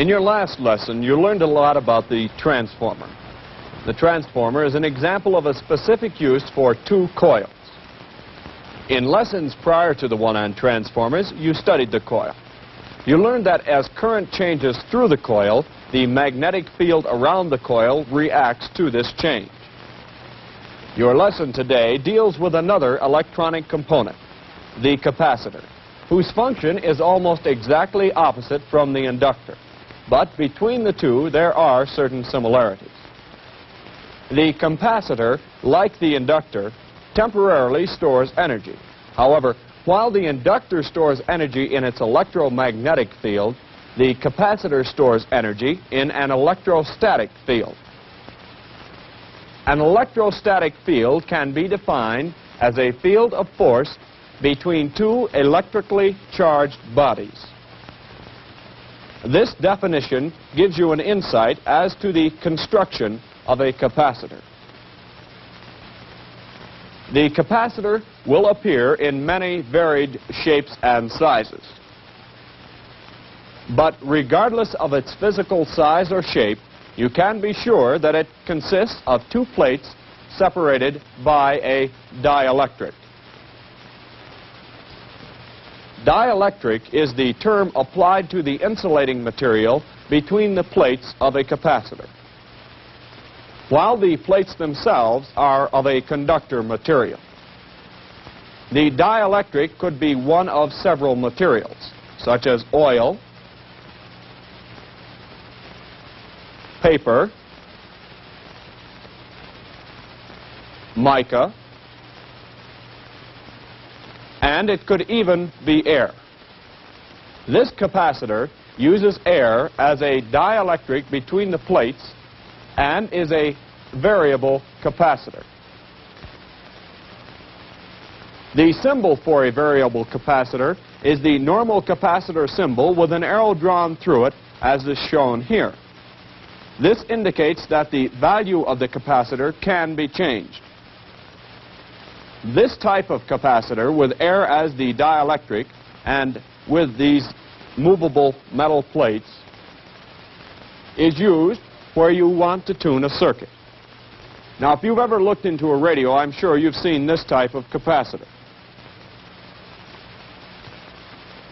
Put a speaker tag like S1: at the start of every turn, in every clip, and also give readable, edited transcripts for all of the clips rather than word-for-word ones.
S1: In your last lesson, you learned a lot about the transformer. The transformer is an example of a specific use for two coils. In lessons prior to the one on transformers, you studied the coil. You learned that as current changes through the coil, the magnetic field around the coil reacts to this change. Your lesson today deals with another electronic component, the capacitor, whose function is almost exactly opposite from the inductor. But between the two, there are certain similarities. The capacitor, like the inductor, temporarily stores energy. However, while the inductor stores energy in its electromagnetic field, the capacitor stores energy in an electrostatic field. An electrostatic field can be defined as a field of force between two electrically charged bodies. This definition gives you an insight as to the construction of a capacitor. The capacitor will appear in many varied shapes and sizes. But regardless of its physical size or shape, you can be sure that it consists of two plates separated by a dielectric. Dielectric is the term applied to the insulating material between the plates of a capacitor, while the plates themselves are of a conductor material. The dielectric could be one of several materials, such as oil, paper, mica, and it could even be air. This capacitor uses air as a dielectric between the plates and is a variable capacitor. The symbol for a variable capacitor is the normal capacitor symbol with an arrow drawn through it, as is shown here. This indicates that the value of the capacitor can be changed. This type of capacitor, with air as the dielectric and with these movable metal plates, is used where you want to tune a circuit. Now, if you've ever looked into a radio, I'm sure you've seen this type of capacitor.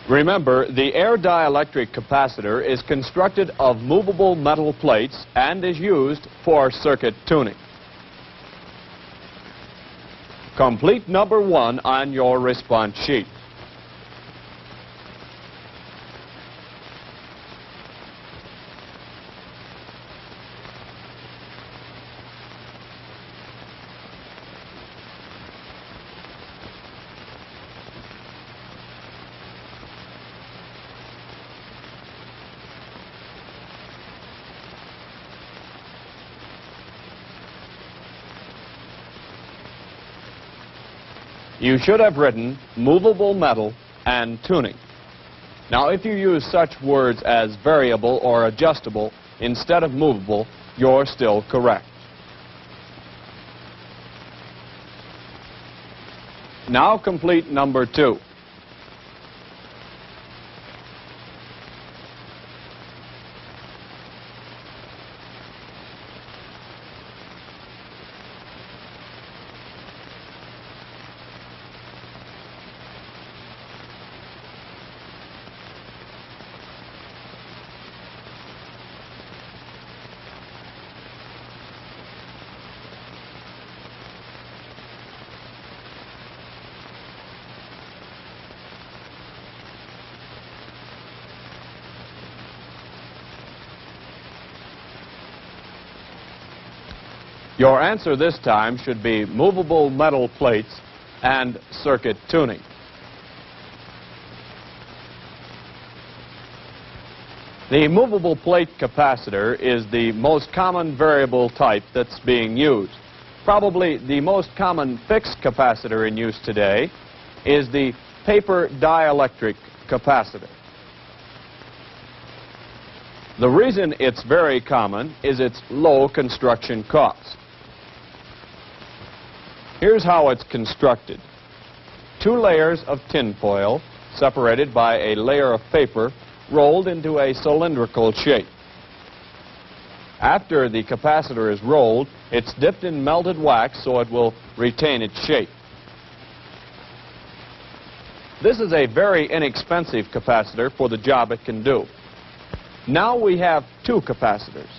S1: Remember, the air dielectric capacitor is constructed of movable metal plates and is used for circuit tuning. Complete number 1 on your response sheet. You should have written movable metal and tuning. Now, if you use such words as variable or adjustable instead of movable, you're still correct. Now complete number 2. Your answer this time should be movable metal plates and circuit tuning. The movable plate capacitor is the most common variable type that's being used. Probably the most common fixed capacitor in use today is the paper dielectric capacitor. The reason it's very common is its low construction cost. Here's how it's constructed. 2 layers of tin foil separated by a layer of paper rolled into a cylindrical shape. After the capacitor is rolled, it's dipped in melted wax so it will retain its shape. This is a very inexpensive capacitor for the job it can do. Now we have two capacitors,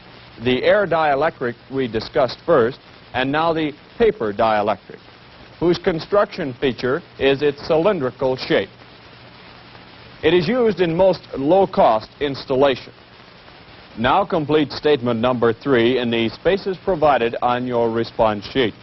S1: the air dielectric we discussed first, and now the paper dielectric, whose construction feature is its cylindrical shape. It is used in most low-cost installations. Now complete statement number 3 in the spaces provided on your response sheet.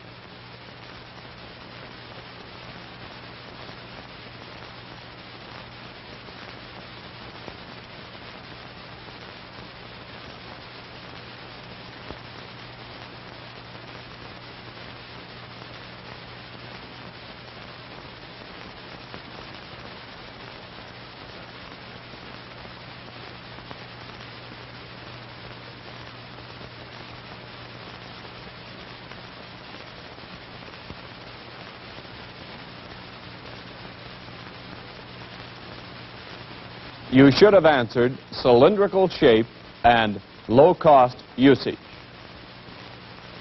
S1: You should have answered cylindrical shape and low-cost usage.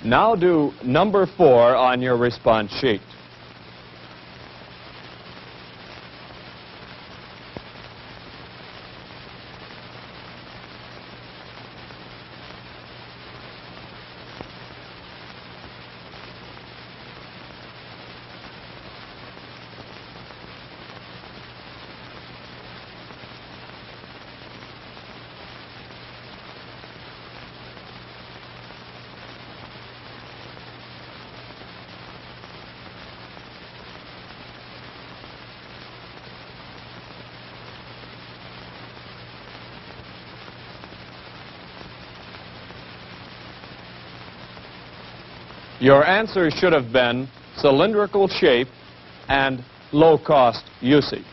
S1: Now do number 4 on your response sheet. Your answer should have been cylindrical shape and low-cost usage.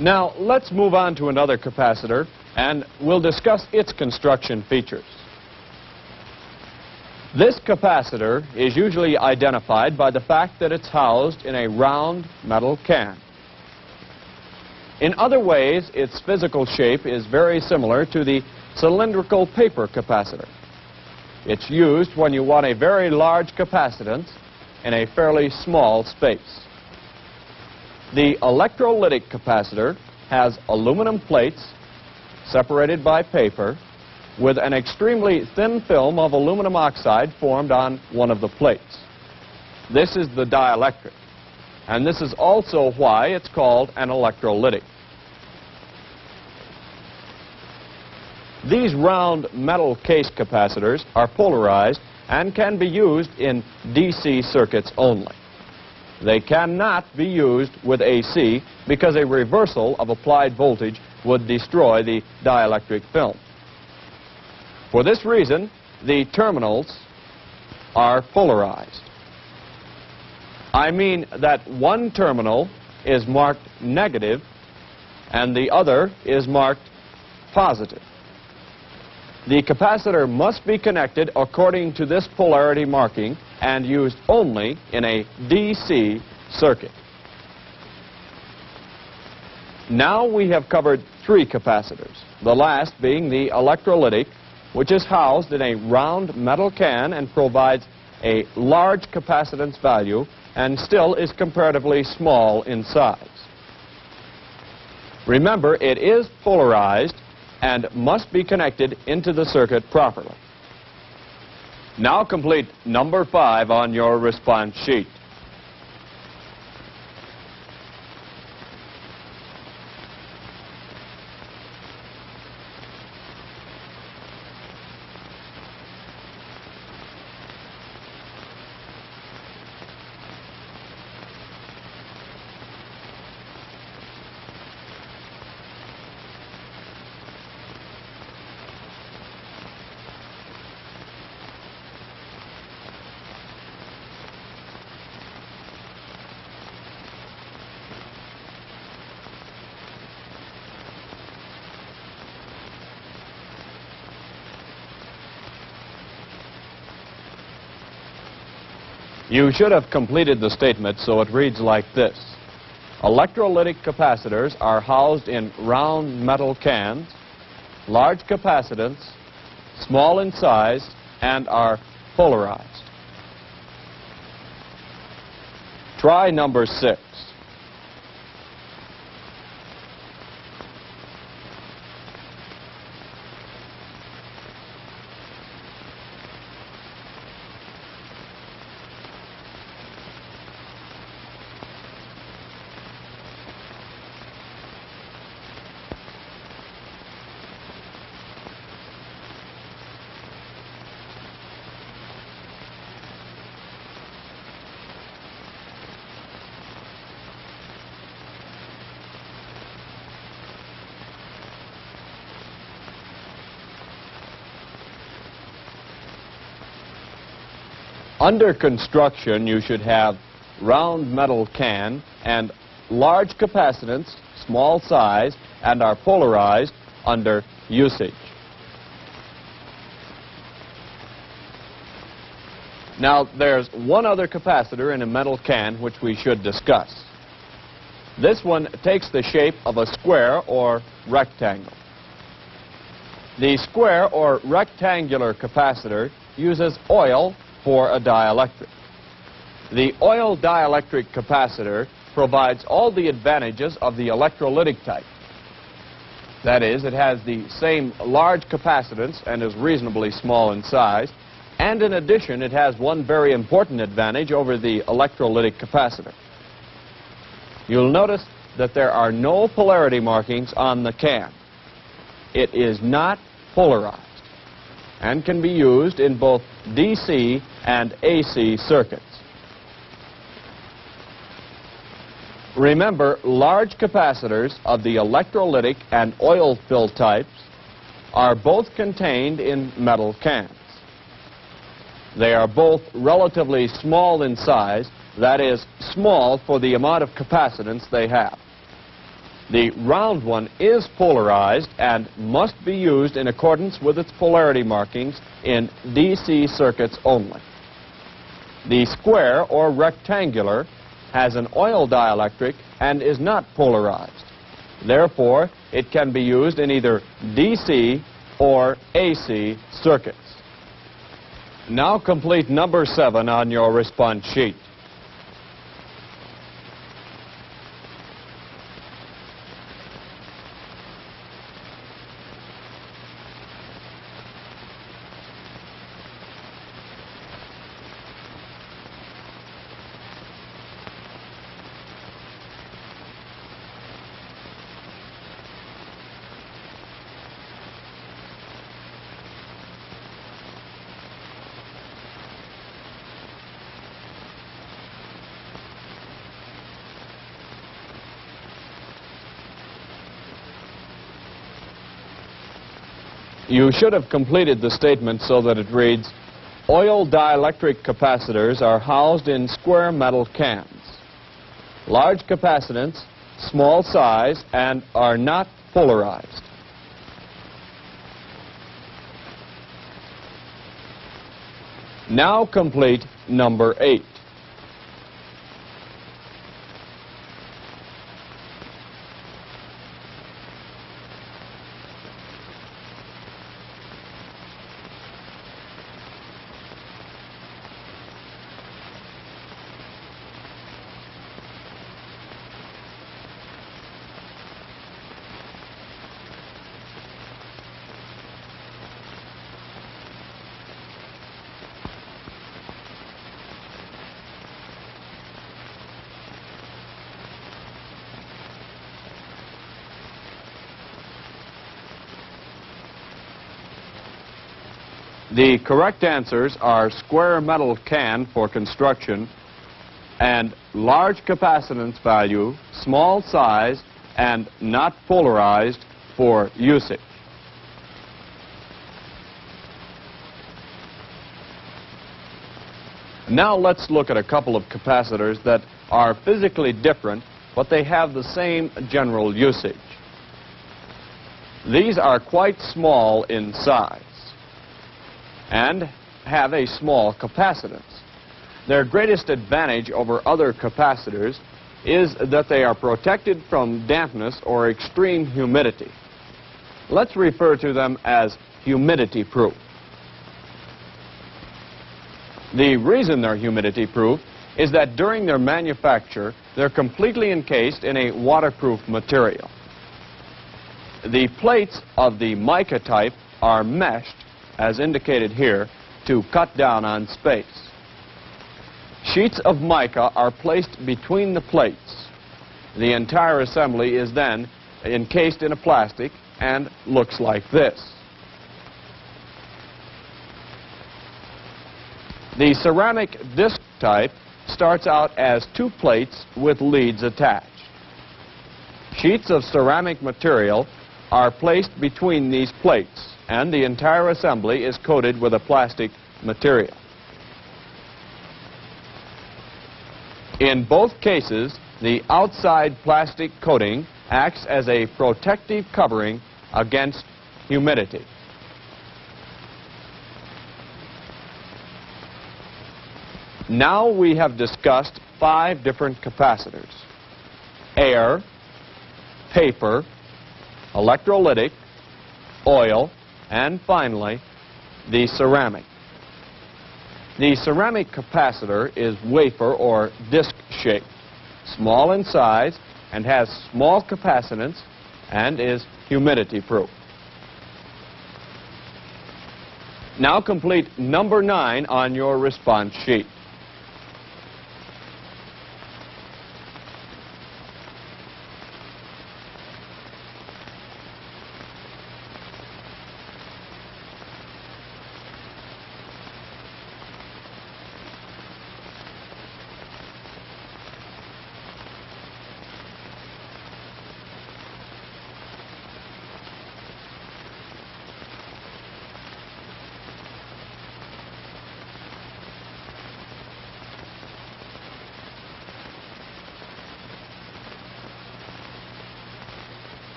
S1: Now, let's move on to another capacitor, and we'll discuss its construction features. This capacitor is usually identified by the fact that it's housed in a round metal can. In other ways, its physical shape is very similar to the cylindrical paper capacitor. It's used when you want a very large capacitance in a fairly small space. The electrolytic capacitor has aluminum plates separated by paper with an extremely thin film of aluminum oxide formed on one of the plates. This is the dielectric, and this is also why it's called an electrolytic. These round metal case capacitors are polarized and can be used in DC circuits only. They cannot be used with AC because a reversal of applied voltage would destroy the dielectric film. For this reason, the terminals are polarized. I mean that one terminal is marked negative and the other is marked positive. The capacitor must be connected according to this polarity marking and used only in a DC circuit. Now we have covered 3 capacitors, the last being the electrolytic, which is housed in a round metal can and provides a large capacitance value and still is comparatively small in size. Remember, it is polarized and must be connected into the circuit properly. Now complete number 5 on your response sheet. You should have completed the statement so it reads like this. Electrolytic capacitors are housed in round metal cans, large capacitance, small in size, and are polarized. Try number 6. Under construction, you should have round metal can and large capacitance, small size, and are polarized under usage. Now, there's one other capacitor in a metal can which we should discuss. This one takes the shape of a square or rectangle. The square or rectangular capacitor uses oil for a dielectric. The oil dielectric capacitor provides all the advantages of the electrolytic type. That is, it has the same large capacitance and is reasonably small in size, and in addition it has one very important advantage over the electrolytic capacitor. You'll notice that there are no polarity markings on the can. It is not polarized and can be used in both DC and AC circuits. Remember, large capacitors of the electrolytic and oil-filled types are both contained in metal cans. They are both relatively small in size, that is, small for the amount of capacitance they have. The round one is polarized and must be used in accordance with its polarity markings in DC circuits only. The square or rectangular has an oil dielectric and is not polarized. Therefore, it can be used in either DC or AC circuits. Now complete number 7 on your response sheet. You should have completed the statement so that it reads, oil dielectric capacitors are housed in square metal cans, large capacitance, small size, and are not polarized. Now complete number 8. The correct answers are square metal can for construction and large capacitance value, small size, and not polarized for usage. Now let's look at a couple of capacitors that are physically different, but they have the same general usage. These are quite small in size and have a small capacitance. Their greatest advantage over other capacitors is that they are protected from dampness or extreme humidity. Let's refer to them as humidity-proof. The reason they're humidity-proof is that during their manufacture, they're completely encased in a waterproof material. The plates of the mica type are meshed, as indicated here, to cut down on space. Sheets of mica are placed between the plates. The entire assembly is then encased in a plastic and looks like this. The ceramic disc type starts out as two plates with leads attached. Sheets of ceramic material are placed between these plates, and the entire assembly is coated with a plastic material. In both cases, the outside plastic coating acts as a protective covering against humidity. Now we have discussed 5 different capacitors: air, paper, electrolytic, oil, and finally, the ceramic. The ceramic capacitor is wafer or disc-shaped, small in size, and has small capacitance, and is humidity-proof. Now complete number 9 on your response sheet.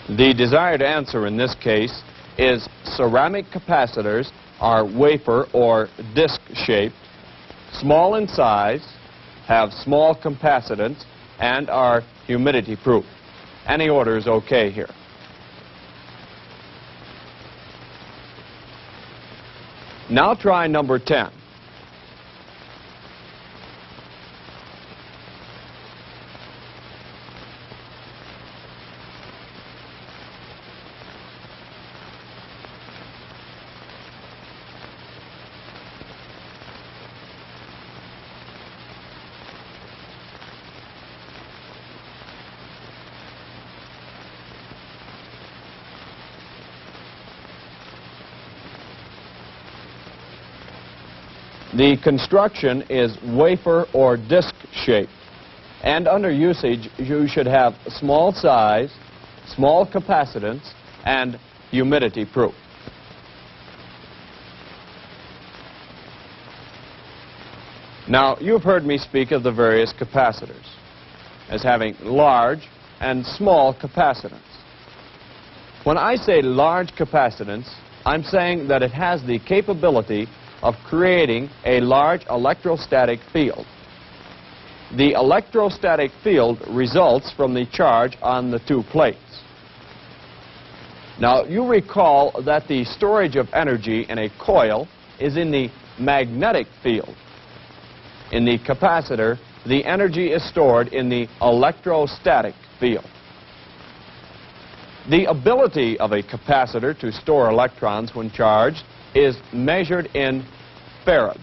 S1: The desired answer in this case is ceramic capacitors are wafer or disc-shaped, small in size, have small capacitance, and are humidity-proof. Any order is okay here. Now try number 10. The construction is wafer or disc shaped, and under usage you should have small size, small capacitance, and humidity proof. Now, you've heard me speak of the various capacitors as having large and small capacitance. When I say large capacitance, I'm saying that it has the capability of creating a large electrostatic field. The electrostatic field results from the charge on the two plates. Now, you recall that the storage of energy in a coil is in the magnetic field. In the capacitor, the energy is stored in the electrostatic field. The ability of a capacitor to store electrons when charged is measured in farads.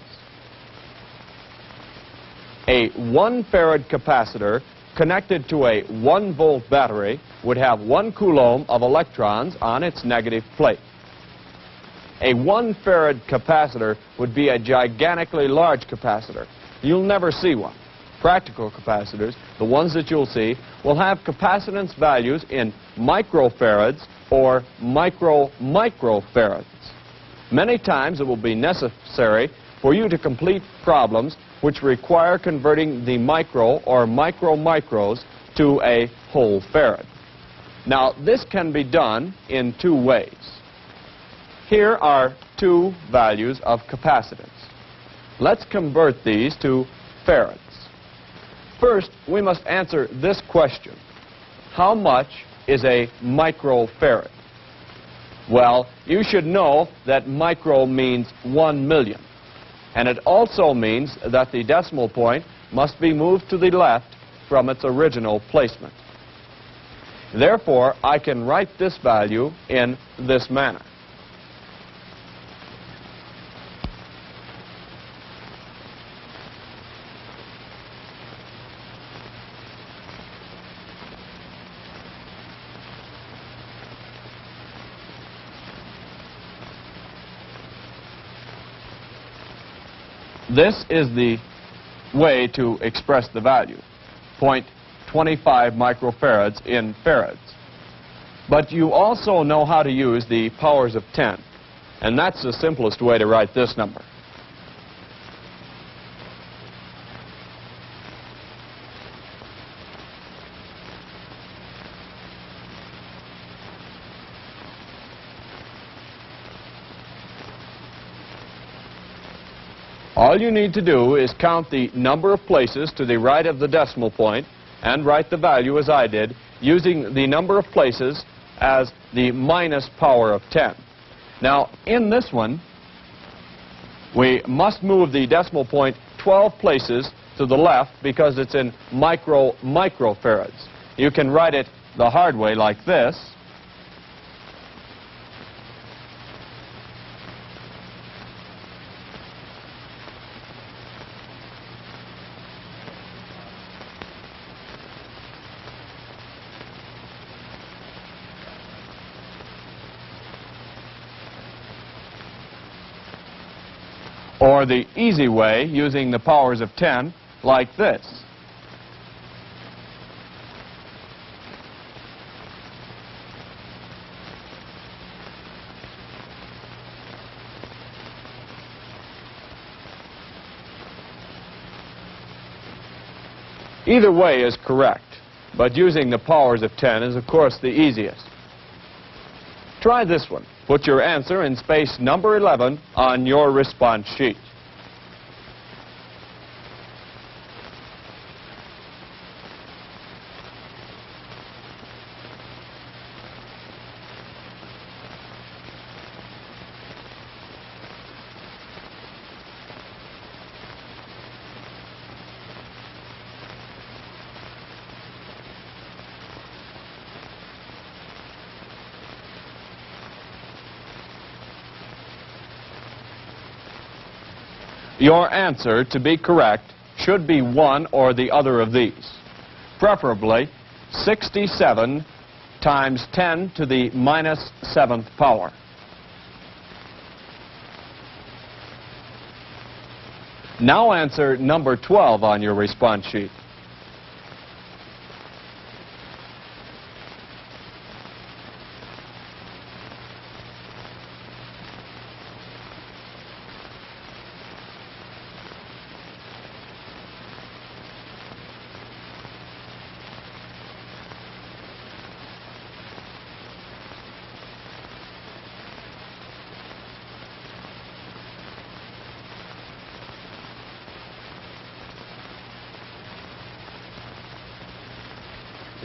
S1: A 1 farad capacitor connected to a 1-volt battery would have 1 coulomb of electrons on its negative plate. A 1 farad capacitor would be a gigantically large capacitor. You'll never see one. Practical capacitors, the ones that you'll see, will have capacitance values in microfarads or microfarads. Many times it will be necessary for you to complete problems which require converting the micro or micros to a whole farad. Now, this can be done in 2 ways. Here are two values of capacitance. Let's convert these to farads. First, we must answer this question. How much is a microfarad? Well, you should know that micro means 1 million. And it also means that the decimal point must be moved to the left from its original placement. Therefore, I can write this value in this manner. This is the way to express the value, 0.25 microfarads in farads. But you also know how to use the powers of 10, and that's the simplest way to write this number. All you need to do is count the number of places to the right of the decimal point and write the value as I did, using the number of places as the minus power of 10. Now, in this one, we must move the decimal point 12 places to the left because it's in microfarads. You can write it the hard way like this. Or the easy way, using the powers of 10, like this. Either way is correct, but using the powers of 10 is, of course, the easiest. Try this one. Put your answer in space number 11 on your response sheet. Your answer, to be correct, should be one or the other of these, preferably 67 times 10 to the minus 7th power. Now answer number 12 on your response sheet.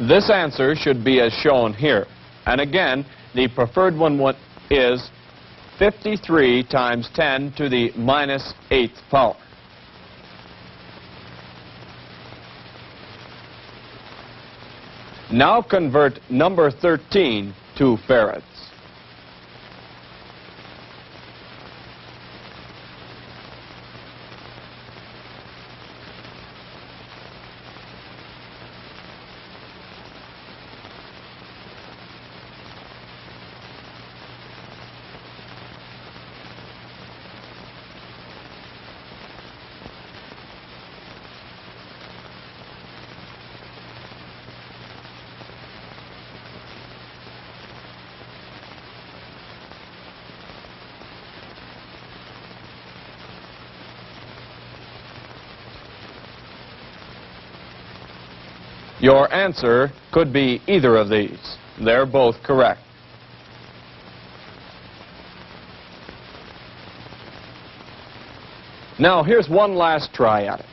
S1: This answer should be as shown here. And again, the preferred one is 53 times 10 to the minus 8th power. Now convert number 13 to farads. Your answer could be either of these. They're both correct. Now here's one last try at it.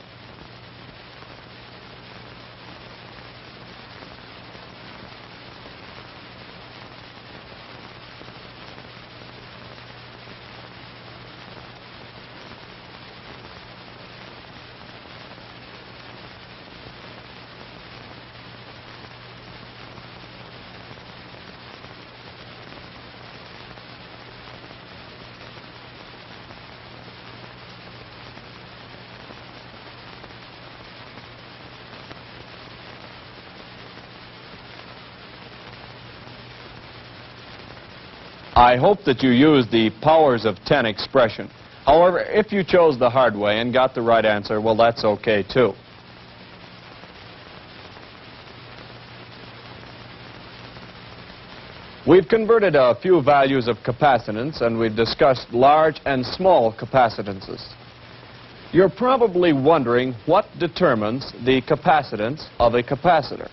S1: I hope that you used the powers of 10 expression. However, if you chose the hard way and got the right answer, well, that's okay too. We've converted a few values of capacitance, and we've discussed large and small capacitances. You're probably wondering what determines the capacitance of a capacitor.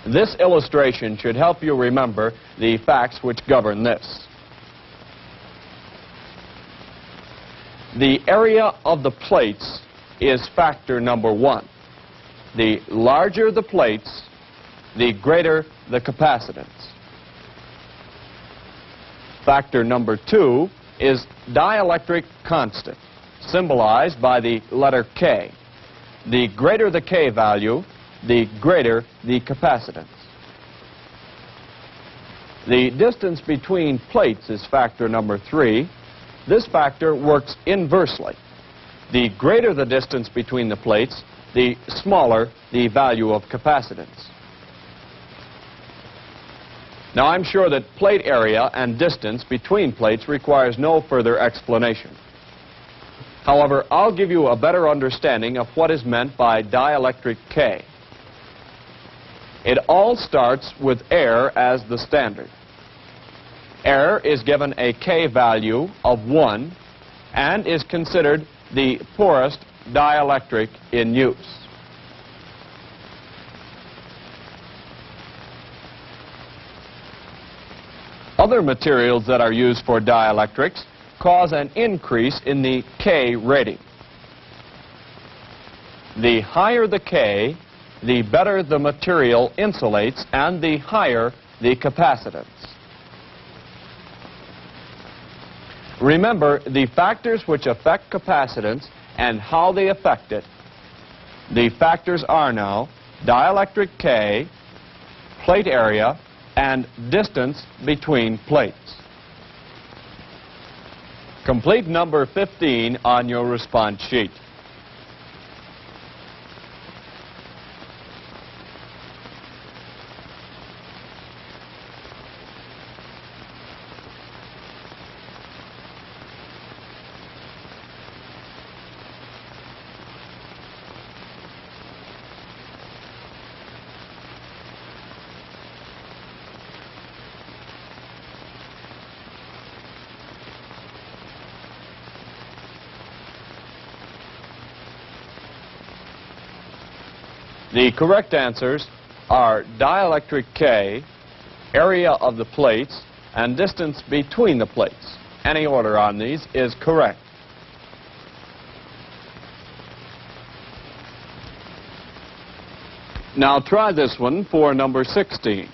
S1: This illustration should help you remember the facts which govern this. The area of the plates is factor number 1. The larger the plates, the greater the capacitance. Factor number 2 is dielectric constant, symbolized by the letter K. The greater the K value, the greater the capacitance. The distance between plates is factor number 3. This factor works inversely. The greater the distance between the plates, the smaller the value of capacitance. Now, I'm sure that plate area and distance between plates requires no further explanation. However, I'll give you a better understanding of what is meant by dielectric K. It all starts with air as the standard. Air is given a K value of 1 and is considered the poorest dielectric in use. Other materials that are used for dielectrics cause an increase in the K rating. The higher the K, the better the material insulates and the higher the capacitance. Remember the factors which affect capacitance and how they affect it. The factors are now dielectric K, plate area, and distance between plates. Complete number 15 on your response sheet. The correct answers are dielectric K, area of the plates, and distance between the plates. Any order on these is correct. Now try this one for number 16.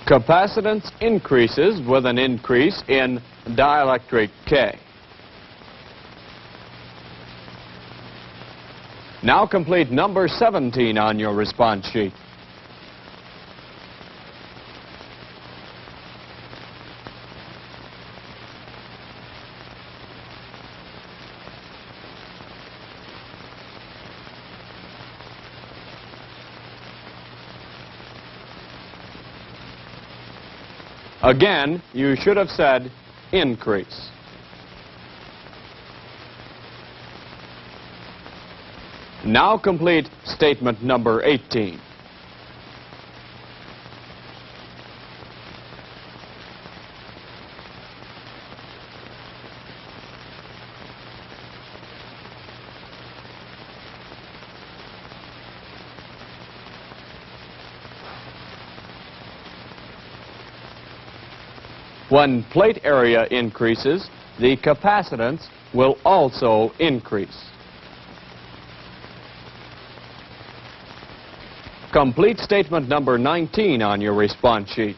S1: Capacitance increases with an increase in dielectric K. Now complete number 17 on your response sheet. Again, you should have said increase. Now complete statement number 18. When plate area increases, the capacitance will also increase. Complete statement number 19 on your response sheet.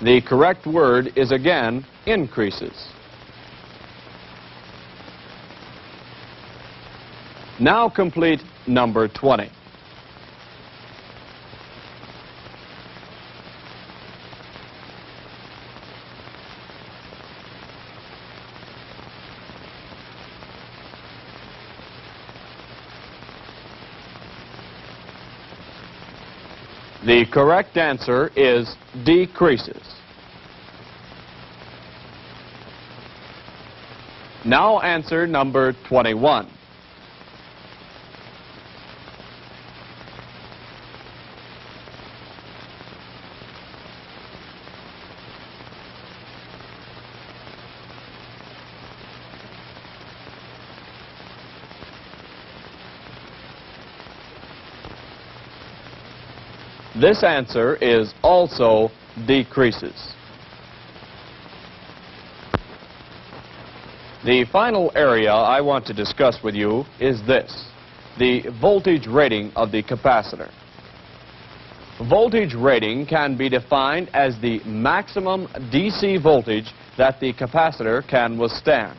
S1: The correct word is again increases. Now complete number 20. The correct answer is decreases. Now answer number 21. This answer is also decreases. The final area I want to discuss with you is this, the voltage rating of the capacitor. Voltage rating can be defined as the maximum DC voltage that the capacitor can withstand.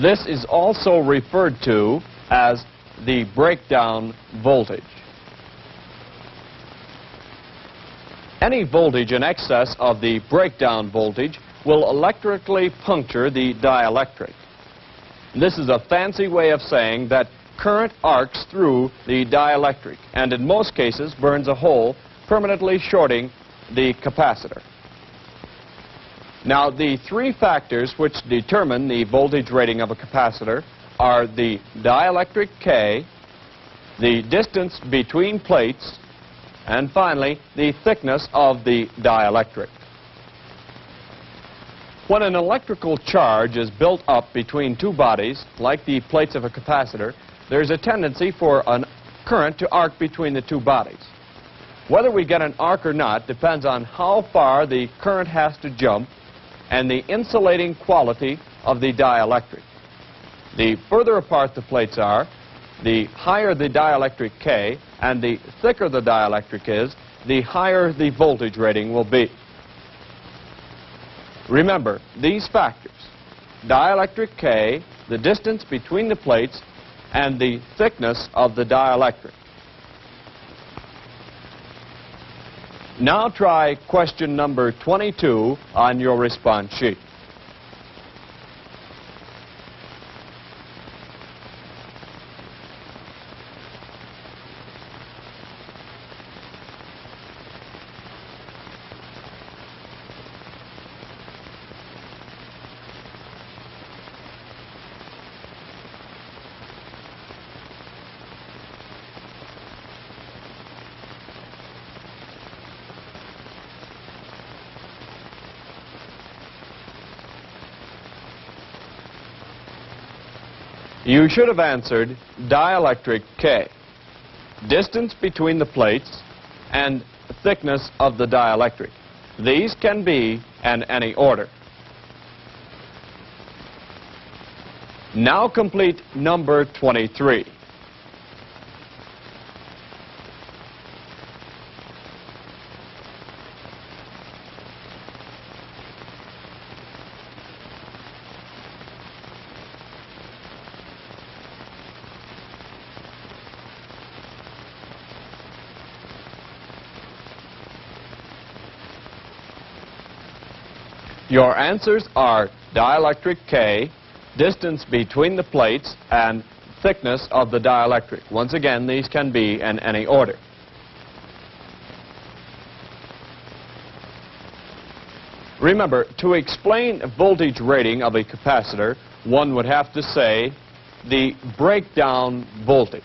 S1: This is also referred to as the breakdown voltage. Any voltage in excess of the breakdown voltage will electrically puncture the dielectric. This is a fancy way of saying that current arcs through the dielectric and in most cases burns a hole, permanently shorting the capacitor. Now, the three factors which determine the voltage rating of a capacitor are the dielectric K, the distance between plates, and finally, the thickness of the dielectric. When an electrical charge is built up between two bodies, like the plates of a capacitor, there's a tendency for a current to arc between the two bodies. Whether we get an arc or not depends on how far the current has to jump and the insulating quality of the dielectric. The further apart the plates are, the higher the dielectric K, and the thicker the dielectric is, the higher the voltage rating will be. Remember, these factors, dielectric K, the distance between the plates, and the thickness of the dielectric. Now try question number 22 on your response sheet. You should have answered dielectric K, distance between the plates, and thickness of the dielectric. These can be in any order. Now complete number 23. Your answers are dielectric K, distance between the plates, and thickness of the dielectric. Once again, these can be in any order. Remember, to explain voltage rating of a capacitor, one would have to say the breakdown voltage.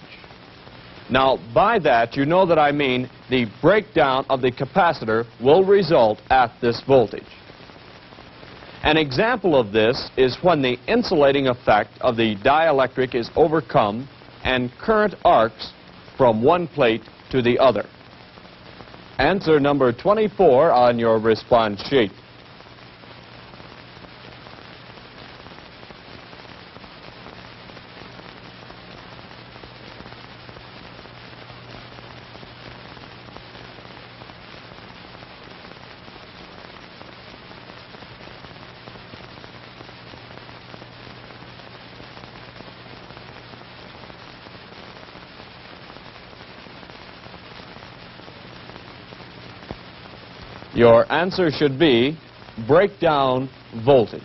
S1: Now, by that, you know that I mean the breakdown of the capacitor will result at this voltage. An example of this is when the insulating effect of the dielectric is overcome and current arcs from one plate to the other. Answer number 24 on your response sheet. Your answer should be breakdown voltage.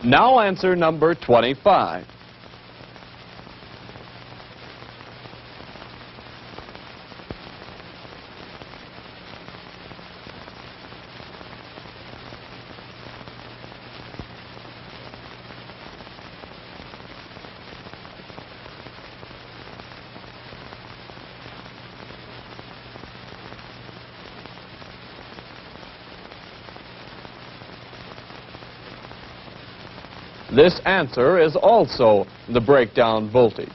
S1: Now answer number 25. This answer is also the breakdown voltage.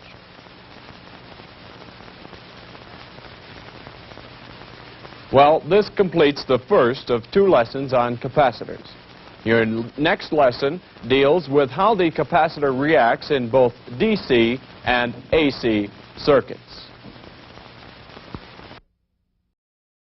S1: Well, this completes the first of 2 lessons on capacitors. Your next lesson deals with how the capacitor reacts in both DC and AC circuits.